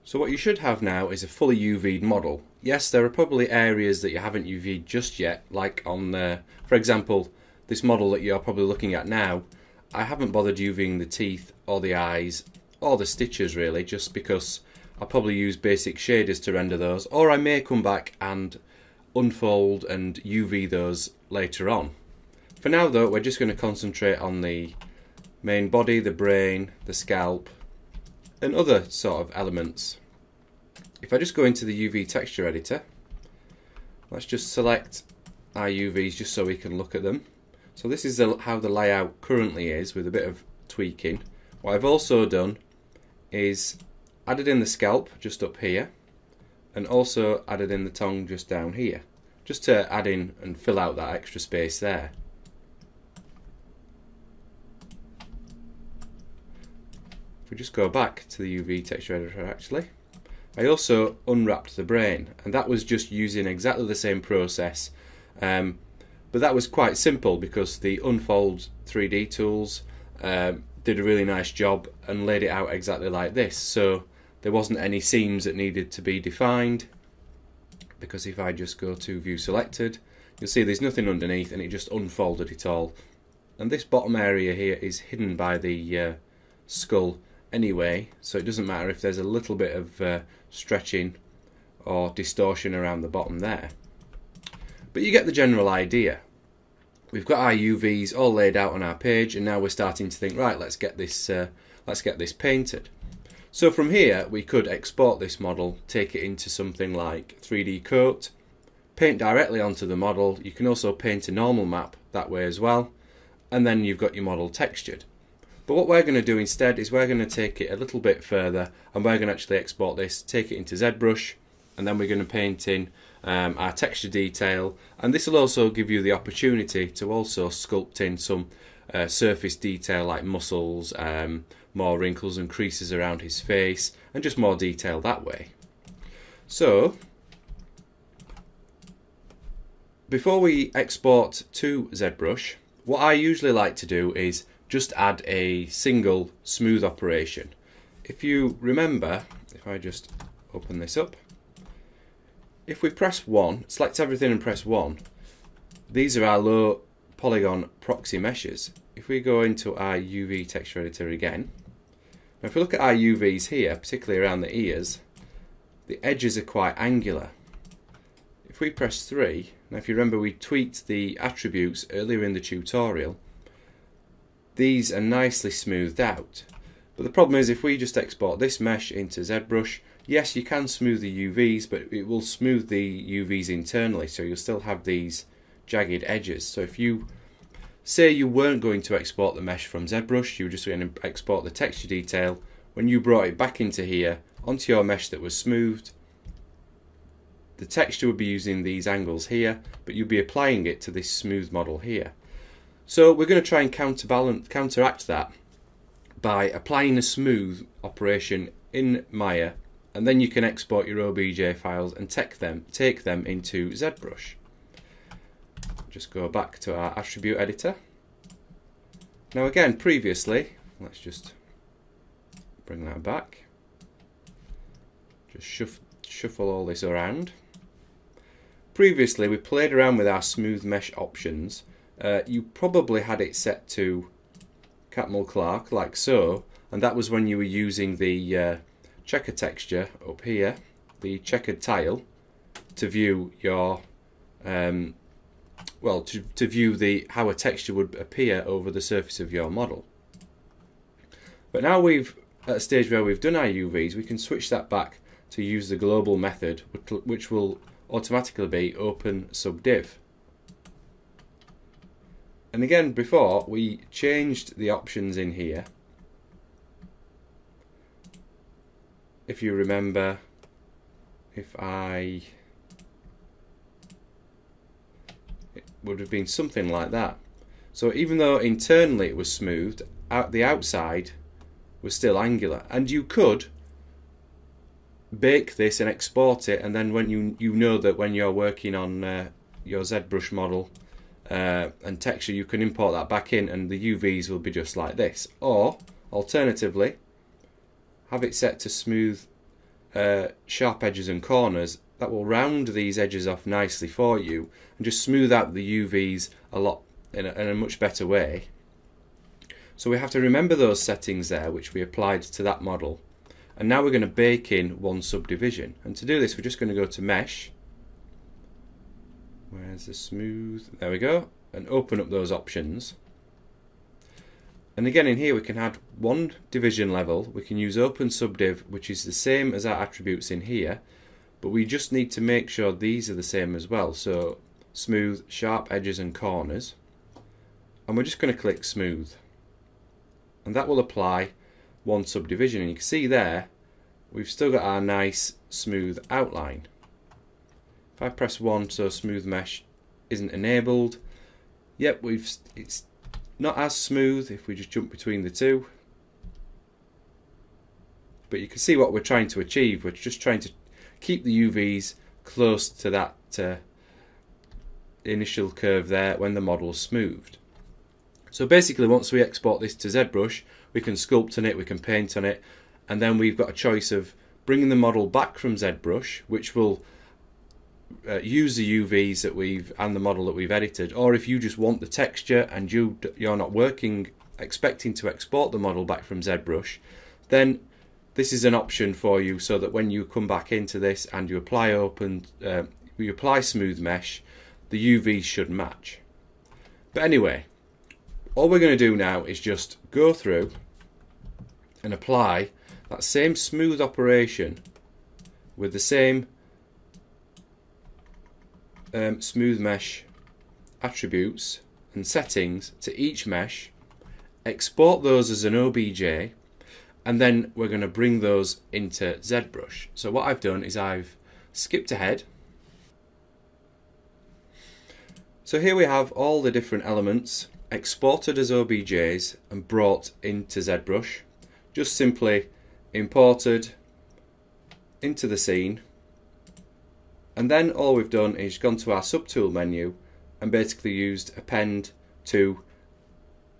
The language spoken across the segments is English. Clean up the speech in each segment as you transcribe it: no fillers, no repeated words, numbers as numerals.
So what you should have now is a fully UV'd model. Yes, there are probably areas that you haven't UV'd just yet, like on, for example, this model that you're probably looking at now. I haven't bothered UVing the teeth or the eyes or the stitches really, just because I'll probably use basic shaders to render those, or I may come back and unfold and UV those later on. For now though, we're just going to concentrate on the main body, the brain, the scalp, and other sort of elements. If I just go into the UV texture editor, let's just select our UVs just so we can look at them. So this is how the layout currently is, with a bit of tweaking. What I've also done is added in the scalp just up here, and also added in the tongue just down here, just to add in and fill out that extra space there. If we just go back to the UV texture editor, actually, I also unwrapped the brain, and that was just using exactly the same process, but that was quite simple because the Unfold 3D tools did a really nice job and laid it out exactly like this. So there wasn't any seams that needed to be defined, because if I just go to View Selected, you'll see there's nothing underneath and it just unfolded it all. And this bottom area here is hidden by the skull anyway, so it doesn't matter if there's a little bit of stretching or distortion around the bottom there. But you get the general idea. We've got our UVs all laid out on our page, and now we're starting to think, right, let's get this painted. So from here we could export this model, take it into something like 3D Coat, paint directly onto the model. You can also paint a normal map that way as well, and then you've got your model textured. But what we're going to do instead is we're going to take it a little bit further, and we're going to actually export this, take it into ZBrush, and then we're going to paint in our texture detail, and this will also give you the opportunity to also sculpt in some surface detail like muscles, more wrinkles and creases around his face, and just more detail that way. So before we export to ZBrush, what I usually like to do is just add a single smooth operation. If you remember, if I just open this up, if we press 1, select everything and press 1, these are our low polygon proxy meshes. If we go into our UV texture editor again, now if we look at our UVs here, particularly around the ears, the edges are quite angular. If we press 3, now if you remember we tweaked the attributes earlier in the tutorial, these are nicely smoothed out. But the problem is, if we just export this mesh into ZBrush, yes, you can smooth the UVs, but it will smooth the UVs internally, so you'll still have these jagged edges. So if you say you weren't going to export the mesh from ZBrush, you were just going to export the texture detail, when you brought it back into here onto your mesh that was smoothed, the texture would be using these angles here, but you'll be applying it to this smooth model here. So we're going to try and counteract that by applying a smooth operation in Maya, and then you can export your OBJ files and take them into ZBrush. Just go back to our attribute editor. Now again, previously, let's just bring that back. Just shuffle all this around. Previously we played around with our smooth mesh options. You probably had it set to Catmull Clark like so, and that was when you were using the checker texture up here, the checkered tile, to view your to view how a texture would appear over the surface of your model. But now we've at a stage where we've done our UVs, we can switch that back to use the global method, which will automatically be open subdiv. And again, before we changed the options in here. If you remember, it would have been something like that. So even though internally it was smoothed, the outside was still angular, and you could bake this and export it, and then when you know that when you're working on your ZBrush model and texture, you can import that back in and the UVs will be just like this. Or alternatively, have it set to smooth sharp edges and corners, that will round these edges off nicely for you and just smooth out the UVs in a much better way. So we have to remember those settings there which we applied to that model, and now we're going to bake in one subdivision. And to do this, we're just going to go to Mesh. Where's the smooth? There we go, and open up those options. And again, in here we can add one division level. We can use open subdiv, which is the same as our attributes in here, but we just need to make sure these are the same as well. So smooth, sharp edges and corners, and we're just going to click smooth, and that will apply one subdivision. And you can see there we've still got our nice smooth outline. If I press 1, so smooth mesh isn't enabled. Yep, it's not as smooth if we just jump between the two. But you can see what we're trying to achieve. We're just trying to keep the UVs close to that initial curve there when the model's smoothed. So basically, once we export this to ZBrush, we can sculpt on it, we can paint on it, and then we've got a choice of bringing the model back from ZBrush, which will use the UVs that and the model that we've edited, or if you just want the texture and you're not expecting to export the model back from ZBrush, then this is an option for you, so that when you come back into this and you apply smooth mesh, the UVs should match. But anyway, all we're going to do now is just go through and apply that same smooth operation with the same smooth mesh attributes and settings to each mesh, export those as an OBJ, and then we're going to bring those into ZBrush. So what I've done is I've skipped ahead. So here we have all the different elements exported as OBJs and brought into ZBrush, just simply imported into the scene. And then all we've done is gone to our subtool menu and basically used append to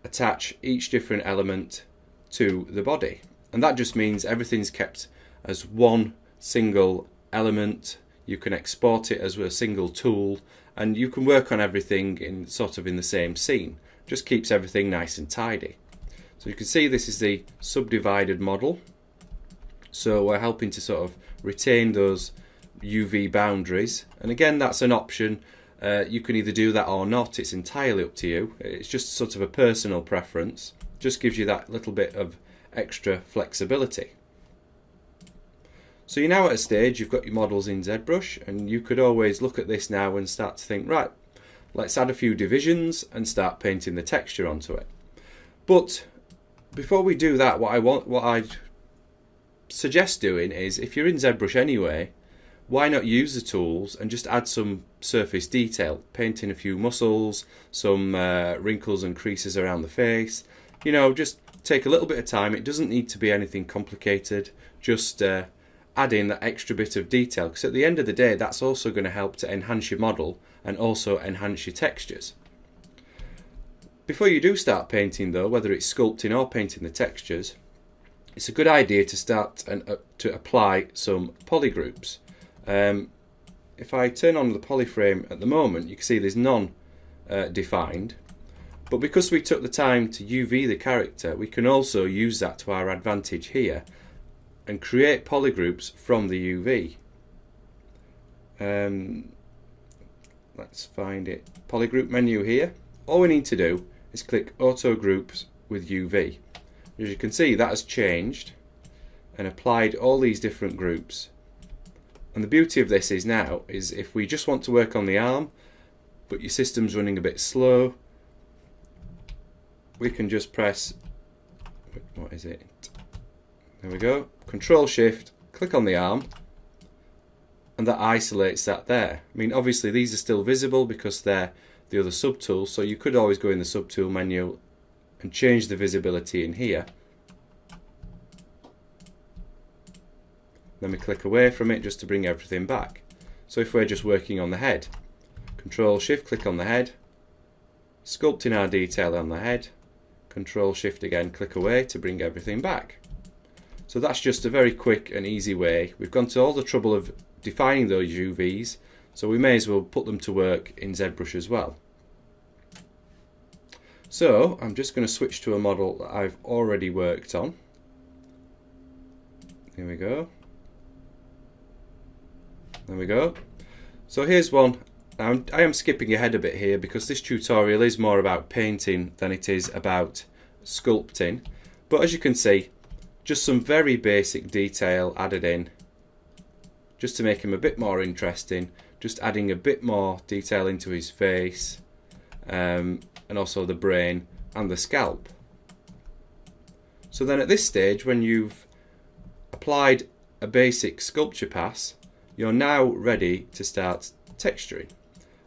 attach each different element to the body. And that just means everything's kept as one single element. You can export it as a single tool, and you can work on everything in the same scene. Just keeps everything nice and tidy. So you can see this is the subdivided model. So we're helping to sort of retain those UV boundaries, and again, that's an option. You can either do that or not. It's entirely up to you. It's just sort of a personal preference. Just gives you that little bit of extra flexibility. So you're now at a stage, you've got your models in ZBrush, and you could always look at this now and start to think, right, let's add a few divisions and start painting the texture onto it. But before we do that, what I'd suggest doing is, if you're in ZBrush anyway, why not use the tools and just add some surface detail, painting a few muscles, some wrinkles and creases around the face. You know, just take a little bit of time. It doesn't need to be anything complicated. Just add in that extra bit of detail, because at the end of the day, that's also going to help to enhance your model and also enhance your textures. Before you do start painting though, whether it's sculpting or painting the textures, it's a good idea to start to apply some poly groups. If I turn on the polyframe at the moment, you can see there's none defined, but because we took the time to UV the character, we can also use that to our advantage here and create poly groups from the UV. Let's find it. Polygroup menu here. All we need to do is click Auto Groups with UV. As you can see, that has changed and applied all these different groups. And the beauty of this is now, is if we just want to work on the arm, but your system's running a bit slow, we can just press, what is it? There we go. Control Shift, click on the arm, and that isolates that there. I mean, obviously these are still visible because they're the other subtool, so you could always go in the subtool menu and change the visibility in here. Then we click away from it just to bring everything back. So if we're just working on the head, Control Shift, click on the head, sculpting our detail on the head, Control Shift again, click away to bring everything back. So that's just a very quick and easy way. We've gone to all the trouble of defining those UVs, so we may as well put them to work in ZBrush as well. So I'm just going to switch to a model that I've already worked on. Here we go. There we go. So here's one. Now, I am skipping ahead a bit here because this tutorial is more about painting than it is about sculpting. But as you can see, just some very basic detail added in just to make him a bit more interesting, just adding a bit more detail into his face and also the brain and the scalp. So then at this stage, when you've applied a basic sculpture pass, you're now ready to start texturing.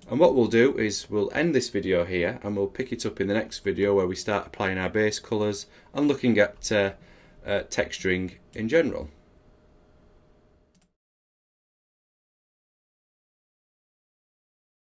And what we'll do is we'll end this video here and we'll pick it up in the next video where we start applying our base colours and looking at texturing in general.